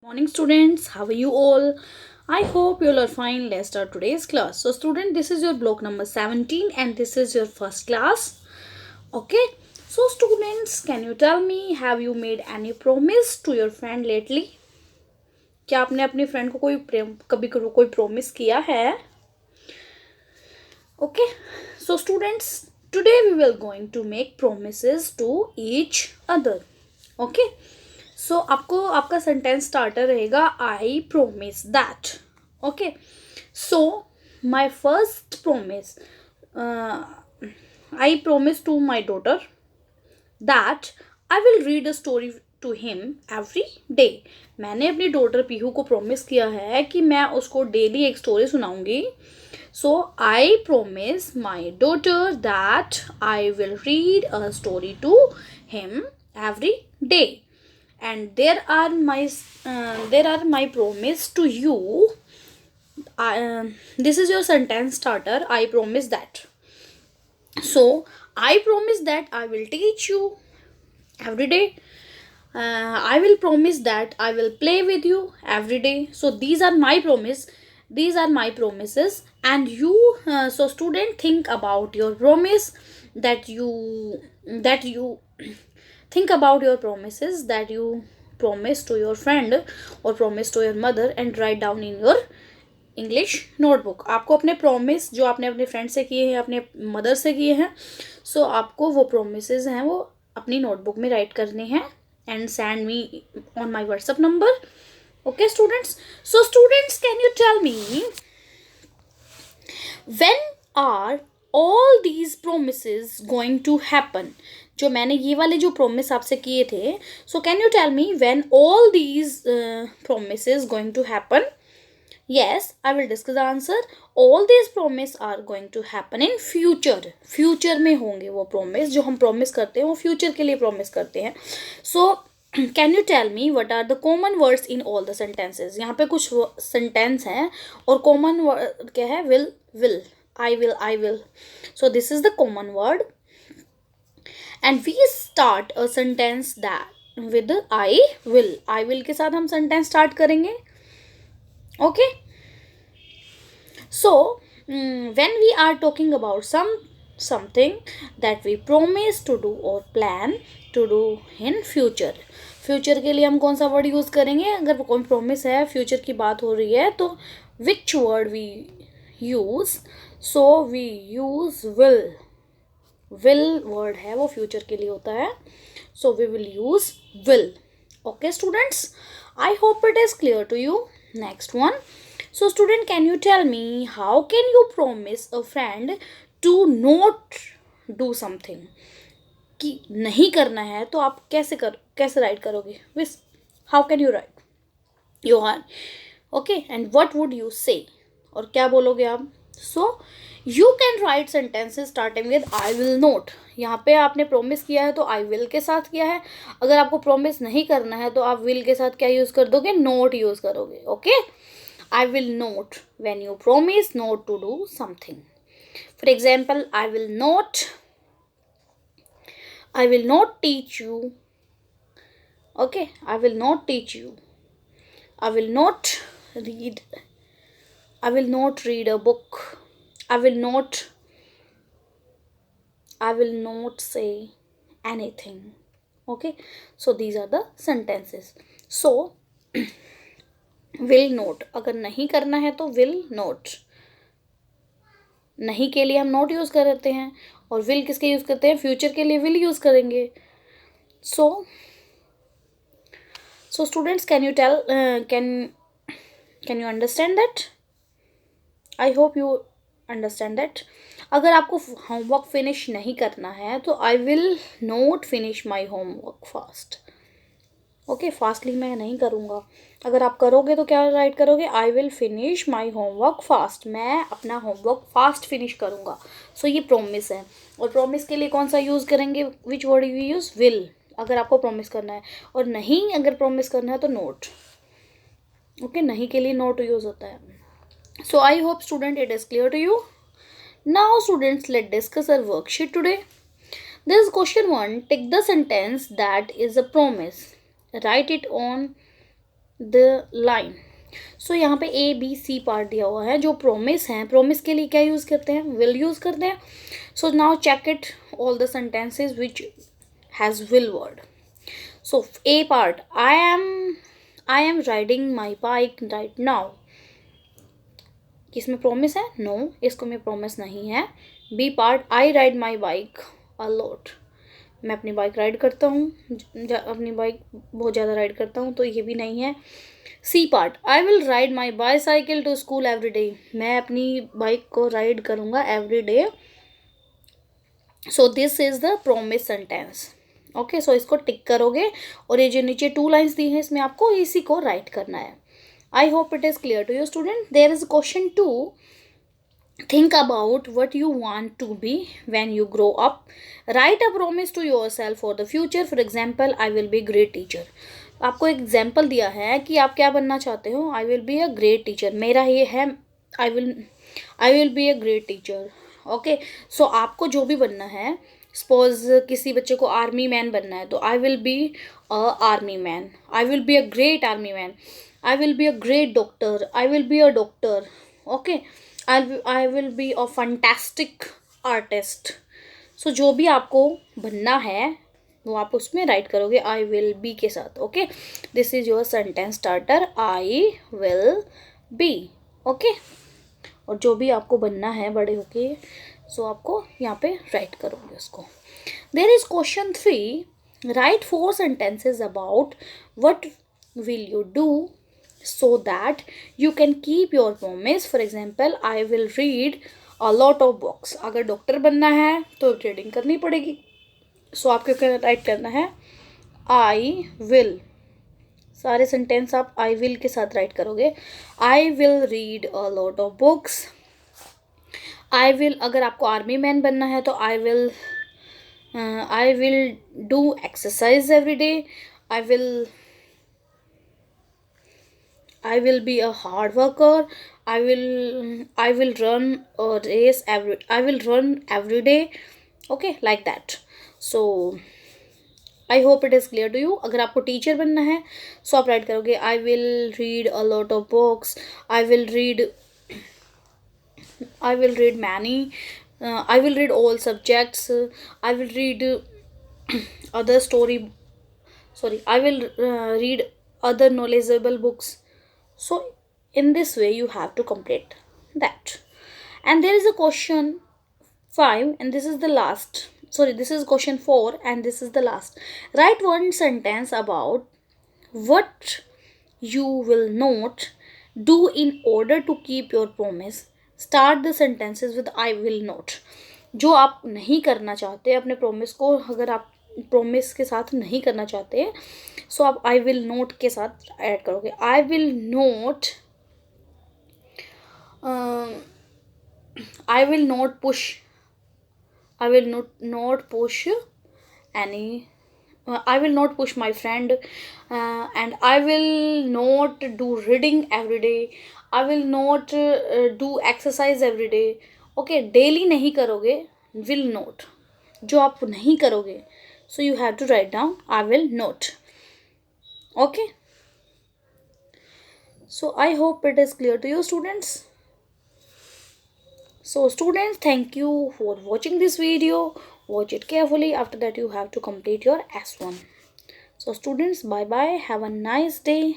Morning students, how are you all? I hope you all are fine. Let's start today's class. So student, this is your block number 17 and this is your first class. Okay. So students, can you tell me, have you made any promise to your friend lately? क्या आपने अपनी friend को कभी कोई promise किया है? Okay. So students, today we will going to make promises to each other. Okay. सो आपको आपका सेंटेंस स्टार्टर रहेगा I promise that. Okay. So my first promise, I promise to my daughter that I will read a story to him every day. मैंने अपनी daughter Pihu को promise किया है कि मैं उसको डेली एक स्टोरी सुनाऊंगी. So I promise my daughter that I will read a story to him every day. And there are my promise to you. This is your sentence starter. I promise that. So I promise that I will teach you every day. I will promise that I will play with you every day. So these are my promises. And you, so student, think about your promise that you think about your promises that you promise to your friend or promise to your mother and write down in your English notebook. आपको अपने promise जो आपने अपने friend से किए हैं, अपने mother से किए हैं, सो आपको वो प्रोमिसेस हैं वो अपनी नोटबुक में राइट करने हैं and send me on my WhatsApp number. Okay students. So students, can you tell me when are all these promises going to happen? जो मैंने ये वाले जो प्रोमिस आपसे किए थे, so can you tell me when all these promises going to happen? Yes, I will discuss the answer. All these promise are going to happen in future. Future में होंगे वो प्रोमिस. जो हम प्रोमिस करते हैं वो फ्यूचर के लिए प्रोमिस करते हैं. So can you tell me what are the common words in all the sentences? यहाँ पे कुछ सेंटेंस हैं और कॉमन वर्ड क्या है? Will. I will. So this is the common word. And we start a sentence that with I will. I will के साथ हम sentence start करेंगे. Okay. So when we are talking about something that we promise to do or plan to do in future. Future के लिए हम कौन सा word use करेंगे? अगर कोई प्रॉमिस है, फ्यूचर की बात हो रही है, तो which word we use? So we use will. Will word है वो फ्यूचर के लिए होता है. So we will use will. Okay students, I hope it is clear to you. Next one. So student, can you tell me how can you promise a friend to not do something? कि नहीं करना है तो आप कैसे right करोगे? विस how can you right your? Okay. And what would you से? और क्या बोलोगे आप? So you can write sentences starting with I will not. यहाँ पे आपने प्रोमिस किया है तो आई विल के साथ किया है. अगर आपको प्रोमिस नहीं करना है तो आप विल के साथ क्या यूज़ कर दोगे? नोट यूज़ करोगे. ओके. I will not when you promise not to do something. For example, I will not teach you. Okay. I will not teach you. I will not read. I will not read a book. I will not say anything. Okay. So these are the sentences. So will not. अगर नहीं करना है तो will not. नहीं के लिए हम not use करते हैं और will किसके यूज़ करते हैं? फ्यूचर के लिए will यूज़ करेंगे. So students, can you tell, can you understand that? I hope you understand that. अगर आपको होमवर्क फिनिश नहीं करना है तो I will not finish my homework fast. Okay. Fastly मैं नहीं करूँगा. अगर आप करोगे तो क्या राइट करोगे? I will finish my homework fast. मैं अपना होमवर्क फास्ट फिनिश करूँगा. सो ये प्रोमिस है. और प्रोमिस के लिए कौन सा यूज़ करेंगे? Which word you use? Will. अगर आपको प्रॉमिस करना है. और नहीं अगर प्रॉमिस करना है तो नोट. ओके. नहीं के लिए नोट यूज़ होता है. So I hope student it is clear to you. Now students, let discuss our worksheet today. This is question 1. Take the sentence that is a promise. Write it on the line. So यहाँ पे A B C part दिया हुआ है। जो promise हैं, promise के लिए क्या यूज़ करते हैं, विल यूज़ करते हैं। So now check it all the sentences which has will word. So a part, I am riding my bike right now. किसमें प्रोमिस है? नो, इसको में प्रोमिस नहीं है। B part, I ride my bike a lot. मैं अपनी bike ride करता हूँ, अपनी बाइक बहुत ज़्यादा राइड करता हूँ, तो ये भी नहीं है। C part, I will ride my bicycle to school every day. मैं अपनी बाइक को राइड करूँगा every day. So this is the promise sentence. Okay, so इसको टिक करोगे और ये जो नीचे 2 लाइन्स दी हैं इसमें आपको इसी को राइट करना है। I hope it is clear to you student. There is question 2, think about what you want to be when you grow up. Write a promise to yourself for the future. For example, I will be a great teacher. आपको example दिया है कि आप क्या बनना चाहते हो। I will be a great teacher, मेरा ये है, I will be a great teacher. Okay, so आपको जो भी बनना है, सपोज किसी बच्चे को आर्मी मैन बनना है, तो I will be a army man, I will be a great army man, I will be a great doctor, I will be a doctor. Okay, I will be a fantastic artist. So जो भी आपको बनना है वो आप उसमें right करोगे आई will B के साथ। Okay, this is your sentence starter, I will B. Okay, और जो भी आपको बनना है बड़े होके, सो आपको यहाँ पे राइट करोगे उसको। There is question 3, write 4 sentences about what will you do so that you can keep your promise. For example, I will read a lot of books. अगर डॉक्टर बनना है तो रीडिंग करनी पड़ेगी। सो आपको क्या राइट करना है, आई विल। सारे सेंटेंस आप आई विल के साथ राइट करोगे। आई will read a lot of books. I will, अगर आपको आर्मी मैन बनना है तो I will do exercise every day. I will be a hard worker. I will run a race I will run every day. Okay, like that. So I hope it is clear to you. अगर आपको teacher बनना है सो आप right करोगे आई will read a lot of books, I will read many, I will read all subjects, I will read other story sorry I will read other knowledgeable books. So in this way you have to complete that. And there is a question 5, and this is the last, this is question 4 and this is the last. Write one sentence about what you will not do in order to keep your promise. Start the sentences with I will not. जो आप नहीं करना चाहते अपने promise को, अगर आप promise के साथ नहीं करना चाहते सो आप आई विल नोट के साथ ऐड करोगे। आई will note I will not push I will not push any I will not push my friend, and I will not do reading every day. I will not do exercise every day. Okay, daily नहीं करोगे, will not, जो आप नहीं करोगे, so you have to write down I will not. Okay, so I hope it is clear to you students. So students, thank you for watching this video. Watch it carefully. After that you have to complete your S1. So students, bye bye, have a nice day.